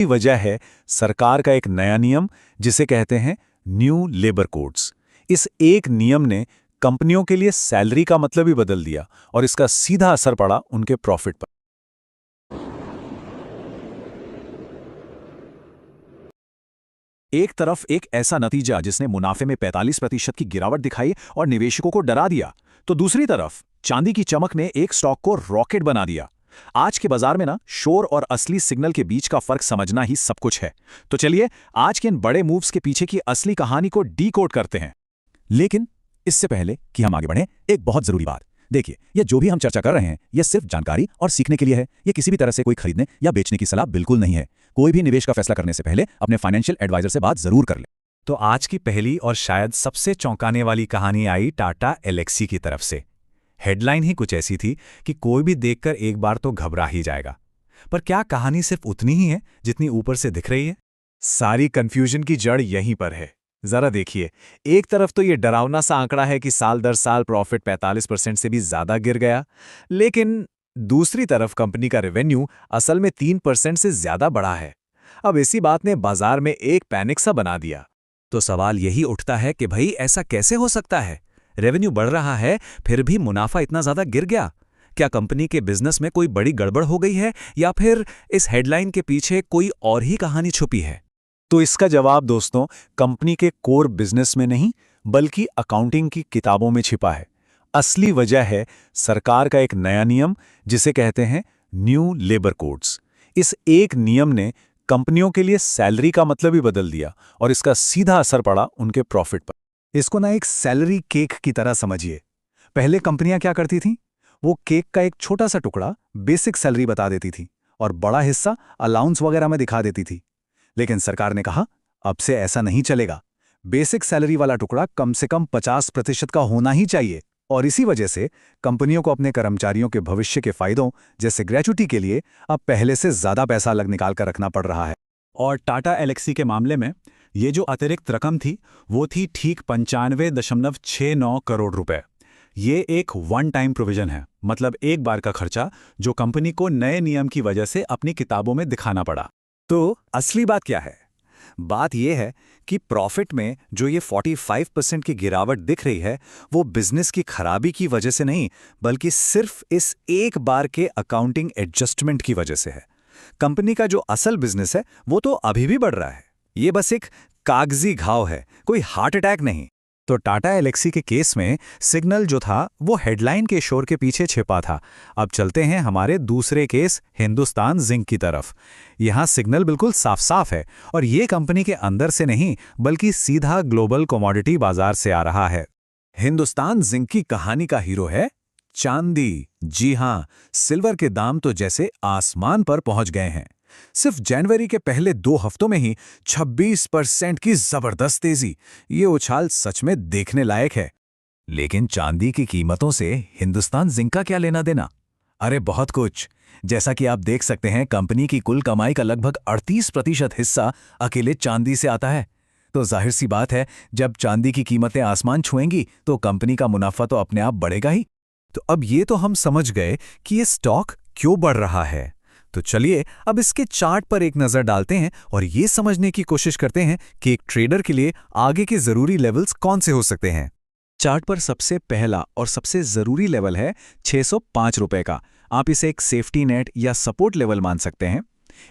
की वजह है सरकार का एक नया नियम जिसे कहते हैं न्यू लेबर कोड्स। इस एक नियम ने कंपनियों के लिए सैलरी का मतलब ही बदल दिया और इसका सीधा असर पड़ा उनके प्रॉफिट पर। एक तरफ एक ऐसा नतीजा जिसने मुनाफे में 45% की गिरावट दिखाई और निवेशकों को डरा दिया, तो दूसरी तरफ चांदी की चमक ने एक स्टॉक को रॉकेट बना दिया। आज के बाजार में ना शोर और असली सिग्नल के बीच का फर्क समझना ही सब कुछ है। तो चलिए आज के इन बड़े मूव्स के पीछे की असली कहानी को डीकोड करते हैं। लेकिन इससे पहले कि हम आगे बढ़ें, एक बहुत जरूरी बात। देखिए, यह जो भी हम चर्चा कर रहे हैं यह सिर्फ जानकारी और सीखने के लिए है। यह किसी भी तरह से कोई खरीदने या बेचने की सलाह बिल्कुल नहीं है। कोई भी निवेश का फैसला करने से पहले अपने फाइनेंशियल एडवाइजर से बात जरूर कर ले। तो आज की पहली और शायद सबसे चौंकाने वाली कहानी आई टाटा एलेक्सी की तरफ से। हेडलाइन ही कुछ ऐसी थी कि कोई भी देखकर एक बार तो घबरा ही जाएगा। पर क्या कहानी सिर्फ उतनी ही है जितनी ऊपर से दिख रही है? सारी कंफ्यूजन की जड़ यहीं पर है। जरा देखिए, एक तरफ तो ये डरावना सा आंकड़ा है कि साल दर साल प्रॉफिट 45% से भी ज्यादा गिर गया, लेकिन दूसरी तरफ कंपनी का रेवेन्यू असल में 3% से ज्यादा बढ़ा है। अब इसी बात ने बाजार में एक पैनिक सा बना दिया। तो सवाल यही उठता है कि भाई ऐसा कैसे हो सकता है? रेवेन्यू बढ़ रहा है फिर भी मुनाफा इतना ज्यादा गिर गया। क्या कंपनी के बिजनेस में कोई बड़ी गड़बड़ हो गई है या फिर इस हेडलाइन के पीछे कोई और ही कहानी छुपी है? तो इसका जवाब दोस्तों कंपनी के कोर बिजनेस में नहीं बल्कि अकाउंटिंग की किताबों में छिपा है। असली वजह है सरकार का एक नया नियम जिसे कहते हैं न्यू लेबर कोड्स। इस एक नियम ने कंपनियों के लिए सैलरी का मतलब ही बदल दिया और इसका सीधा असर पड़ा उनके प्रॉफिट पर। इसको ना एक सैलरी केक की तरह समझिए। पहले कंपनियां क्या करती थीं? वो केक का एक छोटा सा टुकड़ा बेसिक सैलरी बता देती थी और बड़ा हिस्सा अलाउंस वगैरह में दिखा देती थी। लेकिन सरकार ने कहा, अब से ऐसा नहीं चलेगा। बेसिक सैलरी वाला टुकड़ा कम से कम 50% का होना ही चाहिए। और इसी वजह से कंपनियों को अपने कर्मचारियों के भविष्य के फायदों जैसे ग्रेच्युटी के लिए अब पहले से ज्यादा पैसा अलग निकाल कर रखना पड़ रहा है। और टाटा एलेक्सी के मामले में ये जो अतिरिक्त रकम थी वो थी ठीक 95.69 करोड़ रुपए। ये एक वन टाइम प्रोविजन है, मतलब एक बार का खर्चा जो कंपनी को नए नियम की वजह से अपनी किताबों में दिखाना पड़ा। तो असली बात क्या है? बात यह है कि प्रॉफिट में जो ये 45% की गिरावट दिख रही है वो बिजनेस की खराबी की वजह से नहीं बल्कि सिर्फ इस एक बार के अकाउंटिंग एडजस्टमेंट की वजह से है। कंपनी का जो असल बिजनेस है वो तो अभी भी बढ़ रहा है। ये बस एक कागजी घाव है, कोई हार्ट अटैक नहीं। तो टाटा एलेक्सी के केस में सिग्नल जो था वो हेडलाइन के शोर के पीछे छिपा था। अब चलते हैं हमारे दूसरे केस हिंदुस्तान जिंक की तरफ। यहाँ सिग्नल बिल्कुल साफ साफ है और ये कंपनी के अंदर से नहीं बल्कि सीधा ग्लोबल कमोडिटी बाजार से आ रहा है। हिंदुस्तान जिंक की कहानी का हीरो है चांदी। जी हां, सिल्वर के दाम तो जैसे आसमान पर पहुंच गए हैं। सिर्फ जनवरी के पहले 2 हफ्तों में ही 26% की जबरदस्त तेजी। ये उछाल सच में देखने लायक है। लेकिन चांदी की कीमतों से हिंदुस्तान जिंक का क्या लेना देना? अरे बहुत कुछ। जैसा कि आप देख सकते हैं, कंपनी की कुल कमाई का लगभग 38% हिस्सा अकेले चांदी से आता है। तो जाहिर सी बात है, जब चांदी की कीमतें आसमान छुएंगी तो कंपनी का मुनाफा तो अपने आप बढ़ेगा ही। तो अब ये तो हम समझ गए कि ये स्टॉक क्यों बढ़ रहा है। तो चलिए अब इसके चार्ट पर एक नजर डालते हैं और ये समझने की कोशिश करते हैं कि एक ट्रेडर के लिए आगे के जरूरी लेवल्स कौन से हो सकते हैं। चार्ट पर सबसे पहला और सबसे जरूरी लेवल है 605 रुपए का। आप इसे एक सेफ्टी नेट या सपोर्ट लेवल मान सकते हैं।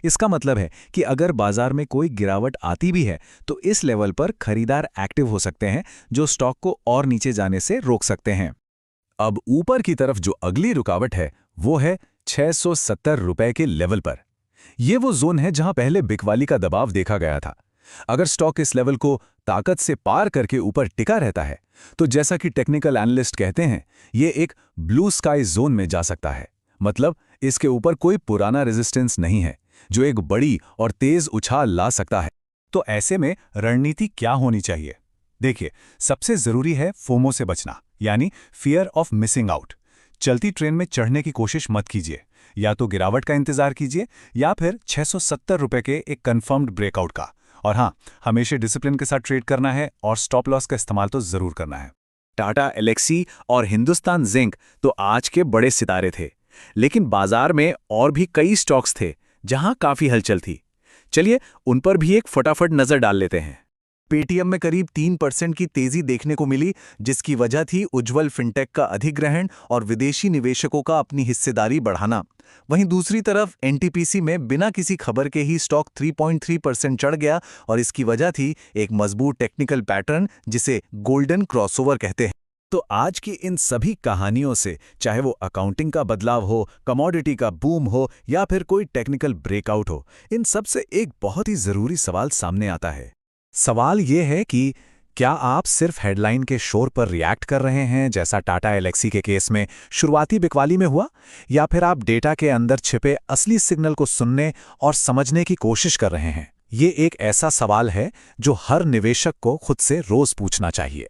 इसका मतलब है कि अगर बाजार में कोई गिरावट आती भी है तो इस लेवल पर खरीदार एक्टिव हो सकते हैं जो स्टॉक को और नीचे जाने से रोक सकते हैं। अब ऊपर की तरफ जो अगली रुकावट है वो है 670 रुपए के लेवल पर। यह वो जोन है जहां पहले बिकवाली का दबाव देखा गया था। अगर स्टॉक इस लेवल को ताकत से पार करके ऊपर टिका रहता है तो जैसा कि टेक्निकल एनालिस्ट कहते हैं, यह एक ब्लू स्काई जोन में जा सकता है। मतलब इसके ऊपर कोई पुराना रेजिस्टेंस नहीं है जो एक बड़ी और तेज उछाल ला सकता है। तो ऐसे में रणनीति क्या होनी चाहिए? देखिए, सबसे जरूरी है फोमो से बचना, यानी फियर ऑफ मिसिंग आउट। चलती ट्रेन में चढ़ने की कोशिश मत कीजिए। या तो गिरावट का इंतजार कीजिए या फिर 670 रुपए के एक कंफर्म्ड ब्रेकआउट का। और हाँ, हमेशा डिसिप्लिन के साथ ट्रेड करना है और स्टॉप लॉस का इस्तेमाल तो जरूर करना है। टाटा एलेक्सी और हिंदुस्तान जिंक तो आज के बड़े सितारे थे, लेकिन बाजार में और भी कई स्टॉक्स थे जहां काफी हलचल थी। चलिए उन पर भी एक फटाफट नजर डाल लेते हैं। पेटीएम में करीब 3% की तेजी देखने को मिली, जिसकी वजह थी उज्ज्वल फिनटेक का अधिग्रहण और विदेशी निवेशकों का अपनी हिस्सेदारी बढ़ाना। वहीं दूसरी तरफ एनटीपीसी में बिना किसी खबर के ही स्टॉक 3.3% चढ़ गया और इसकी वजह थी एक मजबूत टेक्निकल पैटर्न जिसे गोल्डन क्रॉसओवर कहते हैं। तो आज की इन सभी कहानियों से, चाहे वो अकाउंटिंग का बदलाव हो, कमोडिटी का बूम हो या फिर कोई टेक्निकल ब्रेकआउट हो, इन सब से एक बहुत ही जरूरी सवाल सामने आता है। सवाल ये है कि क्या आप सिर्फ हेडलाइन के शोर पर रिएक्ट कर रहे हैं, जैसा टाटा एलेक्सी के केस में शुरुआती बिकवाली में हुआ, या फिर आप डेटा के अंदर छिपे असली सिग्नल को सुनने और समझने की कोशिश कर रहे हैं? ये एक ऐसा सवाल है जो हर निवेशक को खुद से रोज पूछना चाहिए।